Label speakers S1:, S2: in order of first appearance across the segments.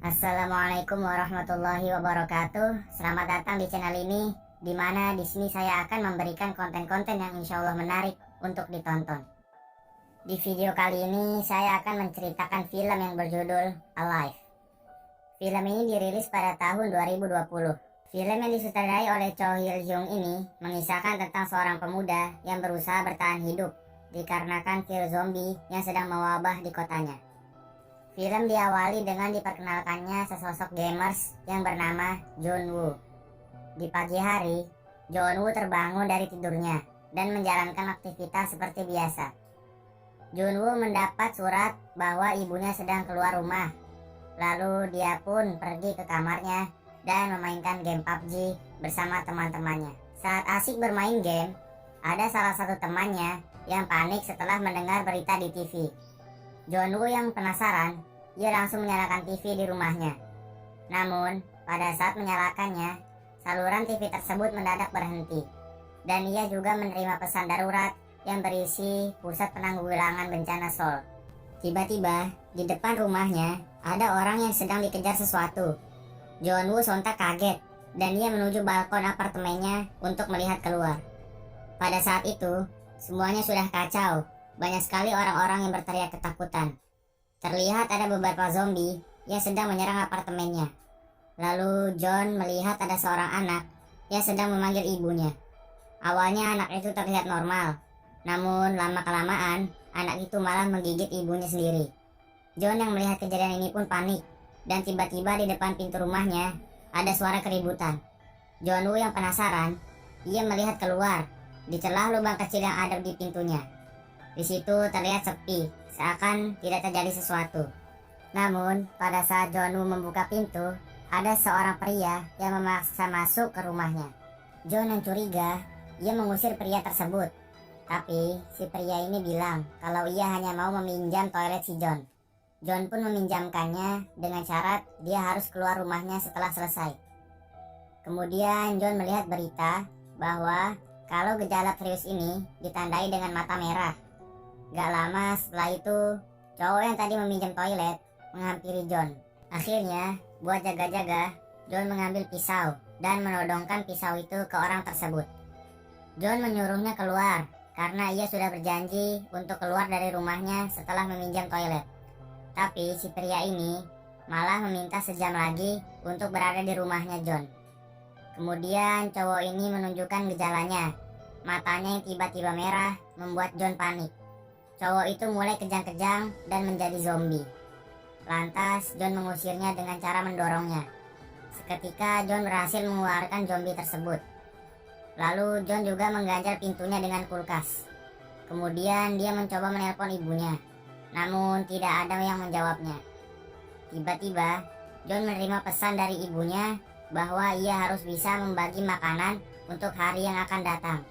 S1: Assalamualaikum warahmatullahi wabarakatuh. Selamat datang di channel ini, di mana di sini saya akan memberikan konten-konten yang insya Allah menarik untuk ditonton. Di video kali ini saya akan menceritakan film yang berjudul Alive. Film ini dirilis pada tahun 2020. Film yang disutradarai oleh Cho Hyul Jung ini mengisahkan tentang seorang pemuda yang berusaha bertahan hidup dikarenakan virus zombie yang sedang mewabah di kotanya. Film diawali dengan diperkenalkannya sesosok gamers yang bernama John Woo. Di pagi hari, John Woo terbangun dari tidurnya dan menjalankan aktivitas seperti biasa. John Woo mendapat surat bahwa ibunya sedang keluar rumah. Lalu dia pun pergi ke kamarnya dan memainkan game PUBG bersama teman-temannya. Saat asik bermain game, ada salah satu temannya yang panik setelah mendengar berita di TV. John Woo yang penasaran, ia langsung menyalakan TV di rumahnya. Namun, pada saat menyalakannya, saluran TV tersebut mendadak berhenti. Dan ia juga menerima pesan darurat yang berisi pusat penanggulangan bencana Seoul. Tiba-tiba, di depan rumahnya, ada orang yang sedang dikejar sesuatu. John Woo sontak kaget, dan ia menuju balkon apartemennya untuk melihat keluar. Pada saat itu, semuanya sudah kacau. Banyak sekali orang-orang yang berteriak ketakutan. Terlihat ada beberapa zombie yang sedang menyerang apartemennya. Lalu John melihat ada seorang anak yang sedang memanggil ibunya. Awalnya anak itu terlihat normal, namun lama-kelamaan anak itu malah menggigit ibunya sendiri. John yang melihat kejadian ini pun panik, dan tiba-tiba di depan pintu rumahnya ada suara keributan. John Woo yang penasaran, ia melihat keluar di celah lubang kecil yang ada di pintunya. Di situ terlihat sepi, seakan tidak terjadi sesuatu. Namun, pada saat John Woo membuka pintu, ada seorang pria yang memaksa masuk ke rumahnya. John yang curiga, ia mengusir pria tersebut. Tapi, si pria ini bilang kalau ia hanya mau meminjam toilet si John. John pun meminjamkannya dengan syarat dia harus keluar rumahnya setelah selesai. Kemudian John melihat berita bahwa kalau gejala virus ini ditandai dengan mata merah. Gak lama setelah itu, cowok yang tadi meminjam toilet menghampiri John. Akhirnya, buat jaga-jaga, John mengambil pisau dan menodongkan pisau itu ke orang tersebut. John menyuruhnya keluar karena ia sudah berjanji untuk keluar dari rumahnya setelah meminjam toilet. Tapi si pria ini malah meminta sejam lagi untuk berada di rumahnya John. Kemudian cowok ini menunjukkan gejalanya. Matanya yang tiba-tiba merah membuat John panik. Cowok itu mulai kejang-kejang dan menjadi zombie. Lantas John mengusirnya dengan cara mendorongnya. Seketika John berhasil mengeluarkan zombie tersebut. Lalu John juga mengganjal pintunya dengan kulkas. Kemudian dia mencoba menelpon ibunya. Namun tidak ada yang menjawabnya. Tiba-tiba John menerima pesan dari ibunya bahwa ia harus bisa membagi makanan untuk hari yang akan datang.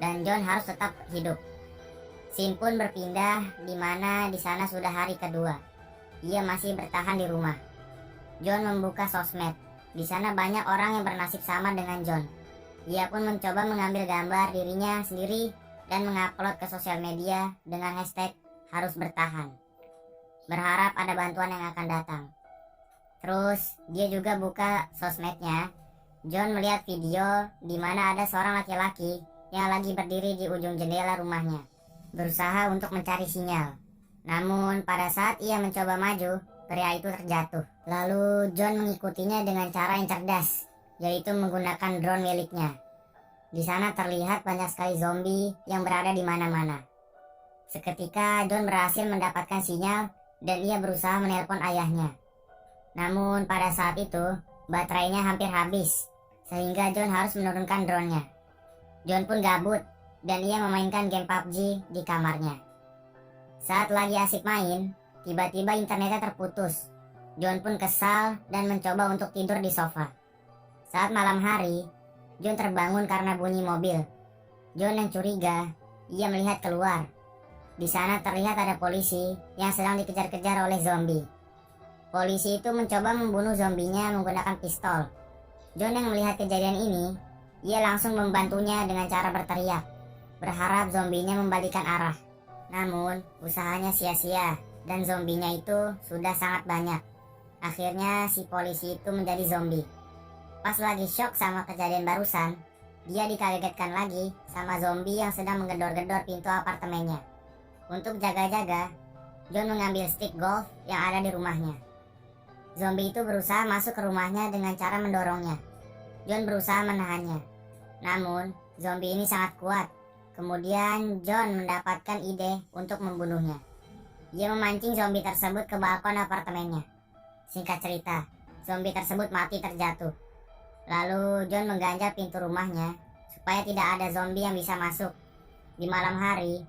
S1: Dan John harus tetap hidup. Scene pun berpindah di mana di sana sudah hari kedua. Ia masih bertahan di rumah. John membuka sosmed. Di sana banyak orang yang bernasib sama dengan John. Ia pun mencoba mengambil gambar dirinya sendiri dan mengupload ke sosial media dengan hashtag harus bertahan. Berharap ada bantuan yang akan datang. Terus dia juga buka sosmednya. John melihat video di mana ada seorang laki-laki yang lagi berdiri di ujung jendela rumahnya, berusaha untuk mencari sinyal. Namun pada saat ia mencoba maju, pria itu terjatuh. Lalu John mengikutinya dengan cara yang cerdas, yaitu menggunakan drone miliknya. Di sana terlihat banyak sekali zombie yang berada di mana-mana. Seketika John berhasil mendapatkan sinyal dan ia berusaha menelpon ayahnya. Namun pada saat itu baterainya hampir habis, sehingga John harus menurunkan drone-nya. John pun gabut dan ia memainkan game PUBG di kamarnya. Saat lagi asik main, tiba-tiba internetnya terputus. John pun kesal dan mencoba untuk tidur di sofa. Saat malam hari, John terbangun karena bunyi mobil. John yang curiga, ia melihat keluar. Di sana terlihat ada polisi yang sedang dikejar-kejar oleh zombie. Polisi itu mencoba membunuh zombinya menggunakan pistol. John yang melihat kejadian ini, ia langsung membantunya dengan cara berteriak, berharap zombinya membalikan arah. Namun, usahanya sia-sia dan zombinya itu sudah sangat banyak. Akhirnya si polisi itu menjadi zombie. Pas lagi shock sama kejadian barusan, dia dikagetkan lagi sama zombie yang sedang menggedor-gedor pintu apartemennya. Untuk jaga-jaga, John mengambil stick golf yang ada di rumahnya. Zombie itu berusaha masuk ke rumahnya dengan cara mendorongnya. John berusaha menahannya. Namun, zombie ini sangat kuat. Kemudian John mendapatkan ide untuk membunuhnya. Dia memancing zombie tersebut ke balkon apartemennya. Singkat cerita, zombie tersebut mati terjatuh. Lalu John mengganjal pintu rumahnya supaya tidak ada zombie yang bisa masuk. Di malam hari,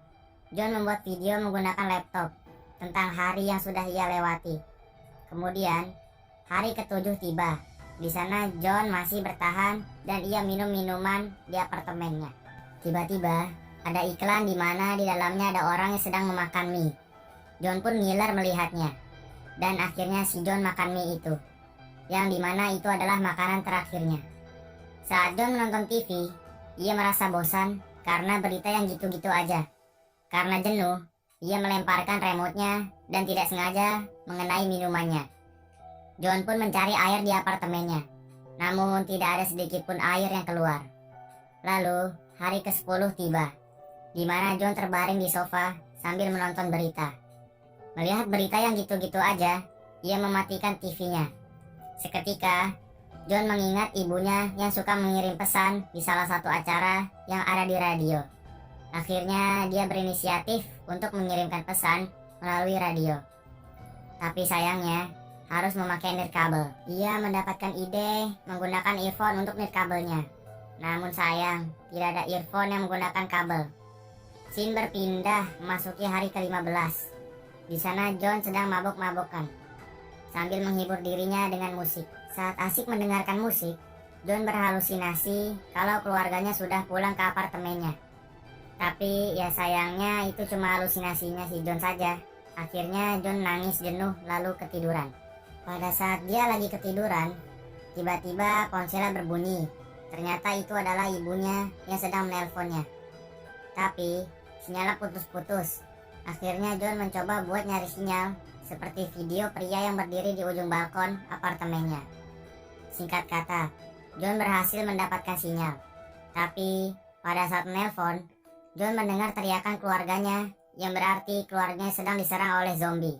S1: John membuat video menggunakan laptop tentang hari yang sudah ia lewati. Kemudian, hari ke-7 tiba. Di sana John masih bertahan dan ia minum minuman di apartemennya. Tiba-tiba, ada iklan di mana di dalamnya ada orang yang sedang memakan mie. John pun ngiler melihatnya. Dan akhirnya si John makan mie itu, yang dimana itu adalah makanan terakhirnya. Saat John menonton TV, ia merasa bosan karena berita yang gitu-gitu aja. Karena jenuh, ia melemparkan remote-nya dan tidak sengaja mengenai minumannya. John pun mencari air di apartemennya, namun tidak ada sedikit pun air yang keluar. Lalu, hari ke-10 tiba, di mana John terbaring di sofa sambil menonton berita. Melihat berita yang gitu-gitu aja, ia mematikan TV-nya. Seketika, John mengingat ibunya yang suka mengirim pesan di salah satu acara yang ada di radio. Akhirnya dia berinisiatif untuk mengirimkan pesan melalui radio. Tapi sayangnya, harus memakai nirkabel. Ia mendapatkan ide menggunakan earphone untuk nirkabelnya. Namun sayang, tidak ada earphone yang menggunakan kabel. Scene berpindah memasuki hari ke-15. Di sana John sedang mabok-mabokan sambil menghibur dirinya dengan musik. Saat asik mendengarkan musik, John berhalusinasi kalau keluarganya sudah pulang ke apartemennya. Tapi ya sayangnya itu cuma halusinasinya si John saja. Akhirnya John nangis jenuh lalu ketiduran. Pada saat dia lagi ketiduran, tiba-tiba ponselnya berbunyi. Ternyata itu adalah ibunya yang sedang menelponnya. Tapi sinyalnya putus-putus. Akhirnya John mencoba buat nyari sinyal seperti video pria yang berdiri di ujung balkon apartemennya. Singkat kata, John berhasil mendapatkan sinyal. Tapi pada saat menelpon, John mendengar teriakan keluarganya yang berarti keluarganya sedang diserang oleh zombie.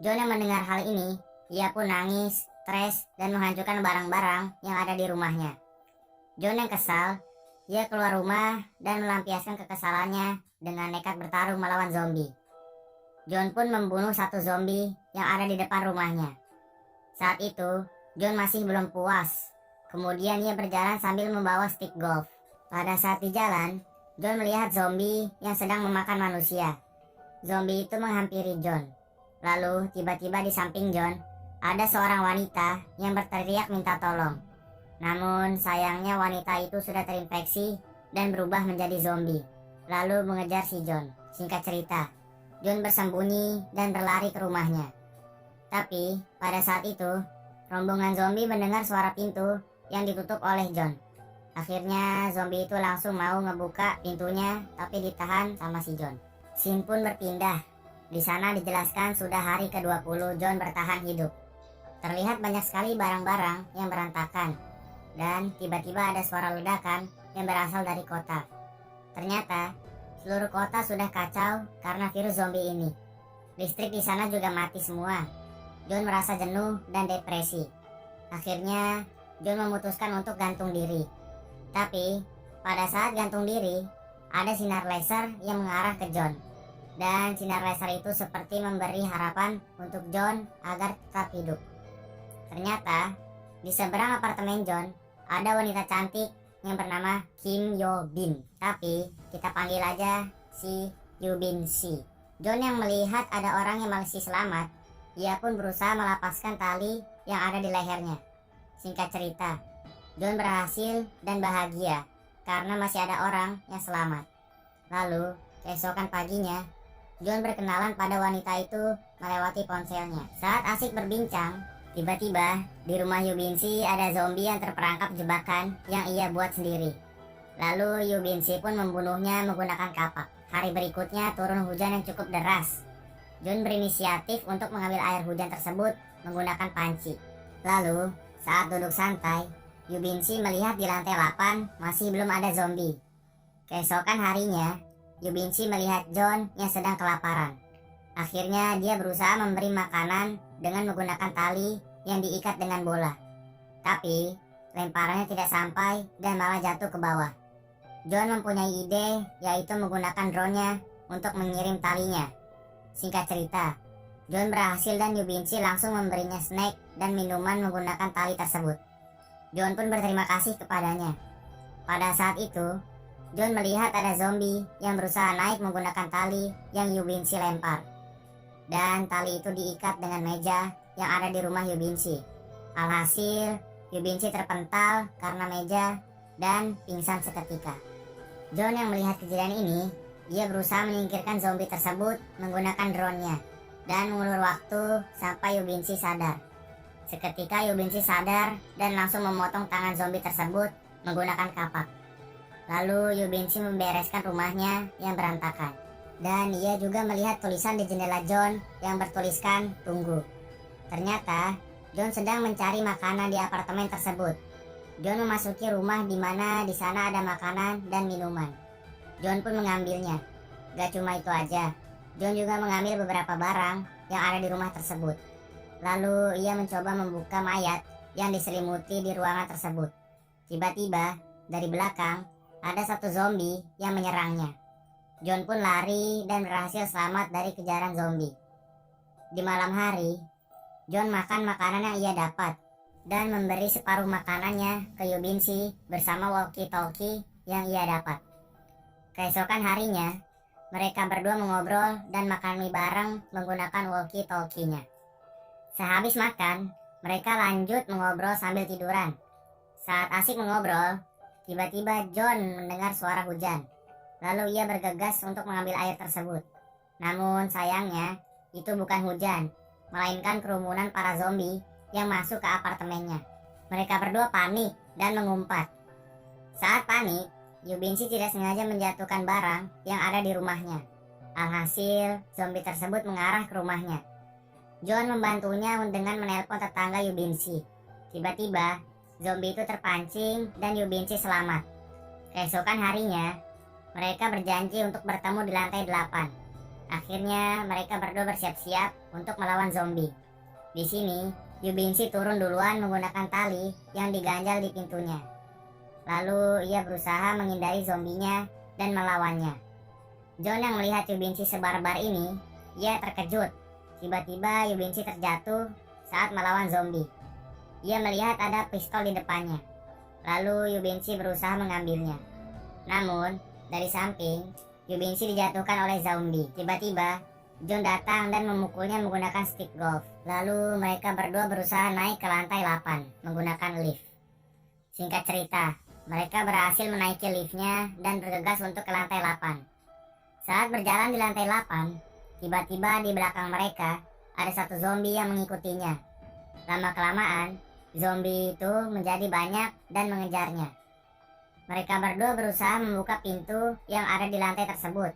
S1: John yang mendengar hal ini, ia pun nangis, stres, dan menghancurkan barang-barang yang ada di rumahnya. John yang kesal, ia keluar rumah dan melampiaskan kekesalannya dengan nekat bertarung melawan zombie. John pun membunuh satu zombie yang ada di depan rumahnya. Saat itu, John masih belum puas. Kemudian ia berjalan sambil membawa stick golf. Pada saat di jalan, John melihat zombie yang sedang memakan manusia. Zombie itu menghampiri John. Lalu tiba-tiba di samping John, ada seorang wanita yang berteriak minta tolong. Namun sayangnya wanita itu sudah terinfeksi dan berubah menjadi zombie, lalu mengejar si John. Singkat cerita, John bersembunyi dan berlari ke rumahnya. Tapi pada saat itu, rombongan zombie mendengar suara pintu yang ditutup oleh John. Akhirnya zombie itu langsung mau ngebuka pintunya, tapi ditahan sama si John. Scene pun berpindah. Di sana dijelaskan sudah hari ke-20 John bertahan hidup. Terlihat banyak sekali barang-barang yang berantakan. Dan tiba-tiba ada suara ledakan yang berasal dari kota. Ternyata seluruh kota sudah kacau karena virus zombie ini. Listrik di sana juga mati semua. John merasa jenuh dan depresi. Akhirnya John memutuskan untuk gantung diri. Tapi pada saat gantung diri, ada sinar laser yang mengarah ke John. Dan sinar laser itu seperti memberi harapan untuk John agar tetap hidup. Ternyata di seberang apartemen John ada wanita cantik yang bernama Kim Yo Bin. Tapi kita panggil aja si Yoo Bin Si. John yang melihat ada orang yang masih selamat, ia pun berusaha melepaskan tali yang ada di lehernya. Singkat cerita, John berhasil dan bahagia karena masih ada orang yang selamat. Lalu keesokan paginya, John berkenalan pada wanita itu melewati ponselnya. Saat asik berbincang, tiba-tiba di rumah Yoo Bin Si ada zombie yang terperangkap jebakan yang ia buat sendiri. Lalu Yoo Bin Si pun membunuhnya menggunakan kapak. Hari berikutnya turun hujan yang cukup deras. John berinisiatif untuk mengambil air hujan tersebut menggunakan panci. Lalu, saat duduk santai, Yubinshi melihat di lantai 8 masih belum ada zombie. Keesokan harinya, Yubinshi melihat John yang sedang kelaparan. Akhirnya dia berusaha memberi makanan dengan menggunakan tali yang diikat dengan bola. Tapi, lemparannya tidak sampai dan malah jatuh ke bawah. John mempunyai ide, yaitu menggunakan drone-nya untuk mengirim talinya. Singkat cerita, John berhasil dan Yubinshi langsung memberinya snack dan minuman menggunakan tali tersebut. John pun berterima kasih kepadanya. Pada saat itu, John melihat ada zombie yang berusaha naik menggunakan tali yang Yubinshi lempar. Dan tali itu diikat dengan meja yang ada di rumah Yubinshi. Alhasil, Yubinshi terpental karena meja dan pingsan seketika. John yang melihat kejadian ini, dia berusaha menyingkirkan zombie tersebut menggunakan drone-nya dan mengulur waktu sampai Yubinshi sadar. Seketika Yubinshi sadar dan langsung memotong tangan zombie tersebut menggunakan kapak. Lalu Yubinshi membereskan rumahnya yang berantakan. Dan ia juga melihat tulisan di jendela John yang bertuliskan "Tunggu". Ternyata John sedang mencari makanan di apartemen tersebut. John memasuki rumah di mana di sana ada makanan dan minuman. John pun mengambilnya. Gak cuma itu aja, John juga mengambil beberapa barang yang ada di rumah tersebut. Lalu ia mencoba membuka mayat yang diselimuti di ruangan tersebut. Tiba-tiba dari belakang ada satu zombie yang menyerangnya. John pun lari dan berhasil selamat dari kejaran zombie. Di malam hari, John makan makanan yang ia dapat dan memberi separuh makanannya ke Yubinshi bersama walkie-talkie yang ia dapat. Keesokan harinya, mereka berdua mengobrol dan makan mie bareng menggunakan walkie-talkie-nya. Sehabis makan, mereka lanjut mengobrol sambil tiduran. Saat asik mengobrol, tiba-tiba John mendengar suara hujan. Lalu ia bergegas untuk mengambil air tersebut. Namun sayangnya, itu bukan hujan, melainkan kerumunan para zombie yang masuk ke apartemennya. Mereka berdua panik dan mengumpat. Saat panik, Yubinshi tidak sengaja menjatuhkan barang yang ada di rumahnya. Alhasil, zombie tersebut mengarah ke rumahnya. John membantunya dengan menelpon tetangga Yubinshi. Tiba-tiba, zombie itu terpancing dan Yubinshi selamat. Keesokan harinya, mereka berjanji untuk bertemu di lantai 8. Akhirnya mereka berdua bersiap-siap untuk melawan zombie. Di sini, Yubinshi turun duluan menggunakan tali yang diganjal di pintunya. Lalu ia berusaha menghindari zombinya dan melawannya. John yang melihat Yubinshi sebarbar ini, ia terkejut. Tiba-tiba Yubinshi terjatuh saat melawan zombie. Ia melihat ada pistol di depannya. Lalu Yubinshi berusaha mengambilnya. Namun, dari samping, Yubinshi dijatuhkan oleh zombie. Tiba-tiba, John datang dan memukulnya menggunakan stick golf. Lalu mereka berdua berusaha naik ke lantai 8 menggunakan lift. Singkat cerita, mereka berhasil menaiki liftnya dan bergegas untuk ke lantai 8. Saat berjalan di lantai 8, tiba-tiba di belakang mereka ada satu zombie yang mengikutinya. Lama-kelamaan, zombie itu menjadi banyak dan mengejarnya. Mereka berdua berusaha membuka pintu yang ada di lantai tersebut.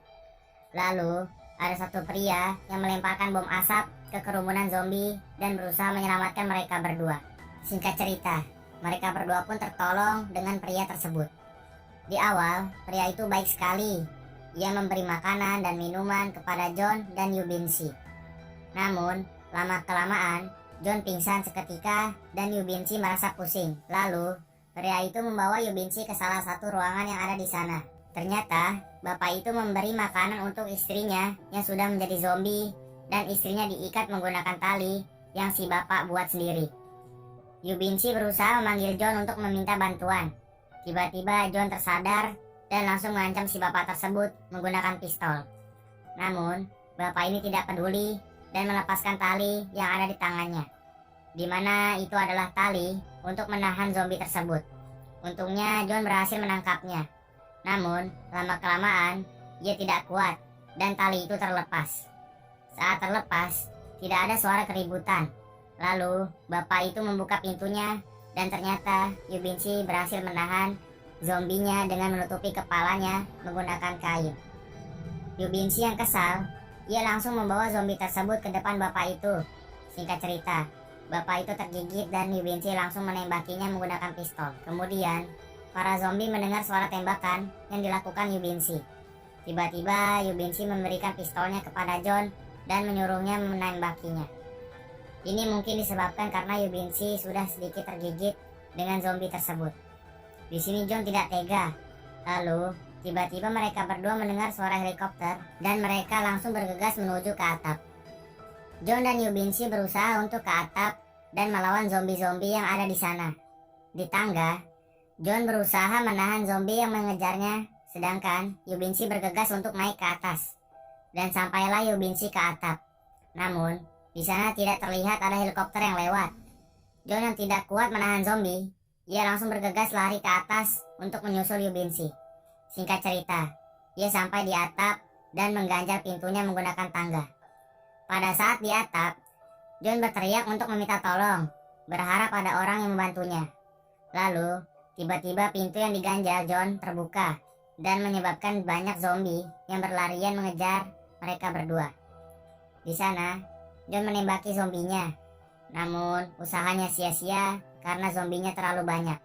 S1: Lalu, ada satu pria yang melemparkan bom asap ke kerumunan zombie dan berusaha menyelamatkan mereka berdua. Singkat cerita, mereka berdua pun tertolong dengan pria tersebut. Di awal, pria itu baik sekali. Ia memberi makanan dan minuman kepada John dan Yubinshi. Namun, lama-kelamaan, John pingsan seketika dan Yubinshi merasa pusing. Lalu, pria itu membawa Yubinshi ke salah satu ruangan yang ada di sana. Ternyata, bapak itu memberi makanan untuk istrinya yang sudah menjadi zombie dan istrinya diikat menggunakan tali yang si bapak buat sendiri. Yubinshi berusaha memanggil John untuk meminta bantuan. Tiba-tiba John tersadar dan langsung mengancam si bapak tersebut menggunakan pistol. Namun, bapak ini tidak peduli dan melepaskan tali yang ada di tangannya, di mana itu adalah tali untuk menahan zombie tersebut. Untungnya John berhasil menangkapnya. Namun, lama-kelamaan ia tidak kuat dan tali itu terlepas. Saat terlepas, tidak ada suara keributan. Lalu, bapak itu membuka pintunya dan ternyata Yubinshi berhasil menahan zombinya dengan menutupi kepalanya menggunakan kain. Yubinshi yang kesal, ia langsung membawa zombie tersebut ke depan bapak itu. Singkat cerita, Bapak itu tergigit dan Yubinshi langsung menembakinya menggunakan pistol. Kemudian, para zombie mendengar suara tembakan yang dilakukan Yubinshi. Tiba-tiba Yubinshi memberikan pistolnya kepada John dan menyuruhnya menembakinya. Ini mungkin disebabkan karena Yubinshi sudah sedikit tergigit dengan zombie tersebut. Di sini John tidak tega. Lalu, tiba-tiba mereka berdua mendengar suara helikopter dan mereka langsung bergegas menuju ke atap. John dan Yubinshi berusaha untuk ke atap dan melawan zombie-zombie yang ada di sana. Di tangga, John berusaha menahan zombie yang mengejarnya, sedangkan Yubinshi bergegas untuk naik ke atas. Dan sampailah Yubinshi ke atap. Namun, di sana tidak terlihat ada helikopter yang lewat. John yang tidak kuat menahan zombie, ia langsung bergegas lari ke atas untuk menyusul Yubinshi. Singkat cerita, ia sampai di atap dan mengganjal pintunya menggunakan tangga. Pada saat di atap, John berteriak untuk meminta tolong, berharap ada orang yang membantunya. Lalu, tiba-tiba pintu yang diganjal John terbuka dan menyebabkan banyak zombie yang berlarian mengejar mereka berdua. Di sana, John menembaki zombinya, namun usahanya sia-sia karena zombinya terlalu banyak.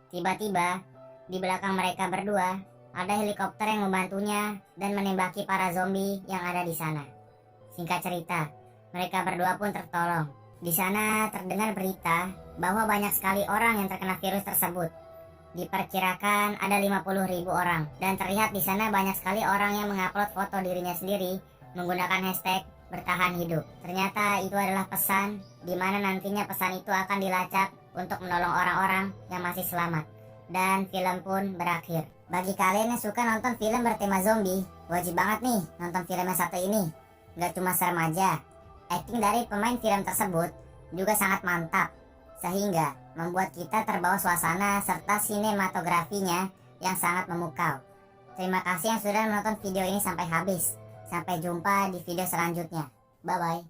S1: Tiba-tiba, di belakang mereka berdua, ada helikopter yang membantunya dan menembaki para zombie yang ada di sana. Singkat cerita, mereka berdua pun tertolong. Di sana terdengar berita bahwa banyak sekali orang yang terkena virus tersebut. Diperkirakan ada 50.000 orang dan terlihat di sana banyak sekali orang yang mengupload foto dirinya sendiri menggunakan hashtag bertahan hidup. Ternyata itu adalah pesan di mana nantinya pesan itu akan dilacak untuk menolong orang-orang yang masih selamat. Dan film pun berakhir. Bagi kalian yang suka nonton film bertema zombie, wajib banget nih nonton film yang satu ini. Gak cuma serem aja, acting dari pemain film tersebut juga sangat mantap, sehingga membuat kita terbawa suasana serta sinematografinya yang sangat memukau. Terima kasih yang sudah menonton video ini sampai habis. Sampai jumpa di video selanjutnya. Bye-bye.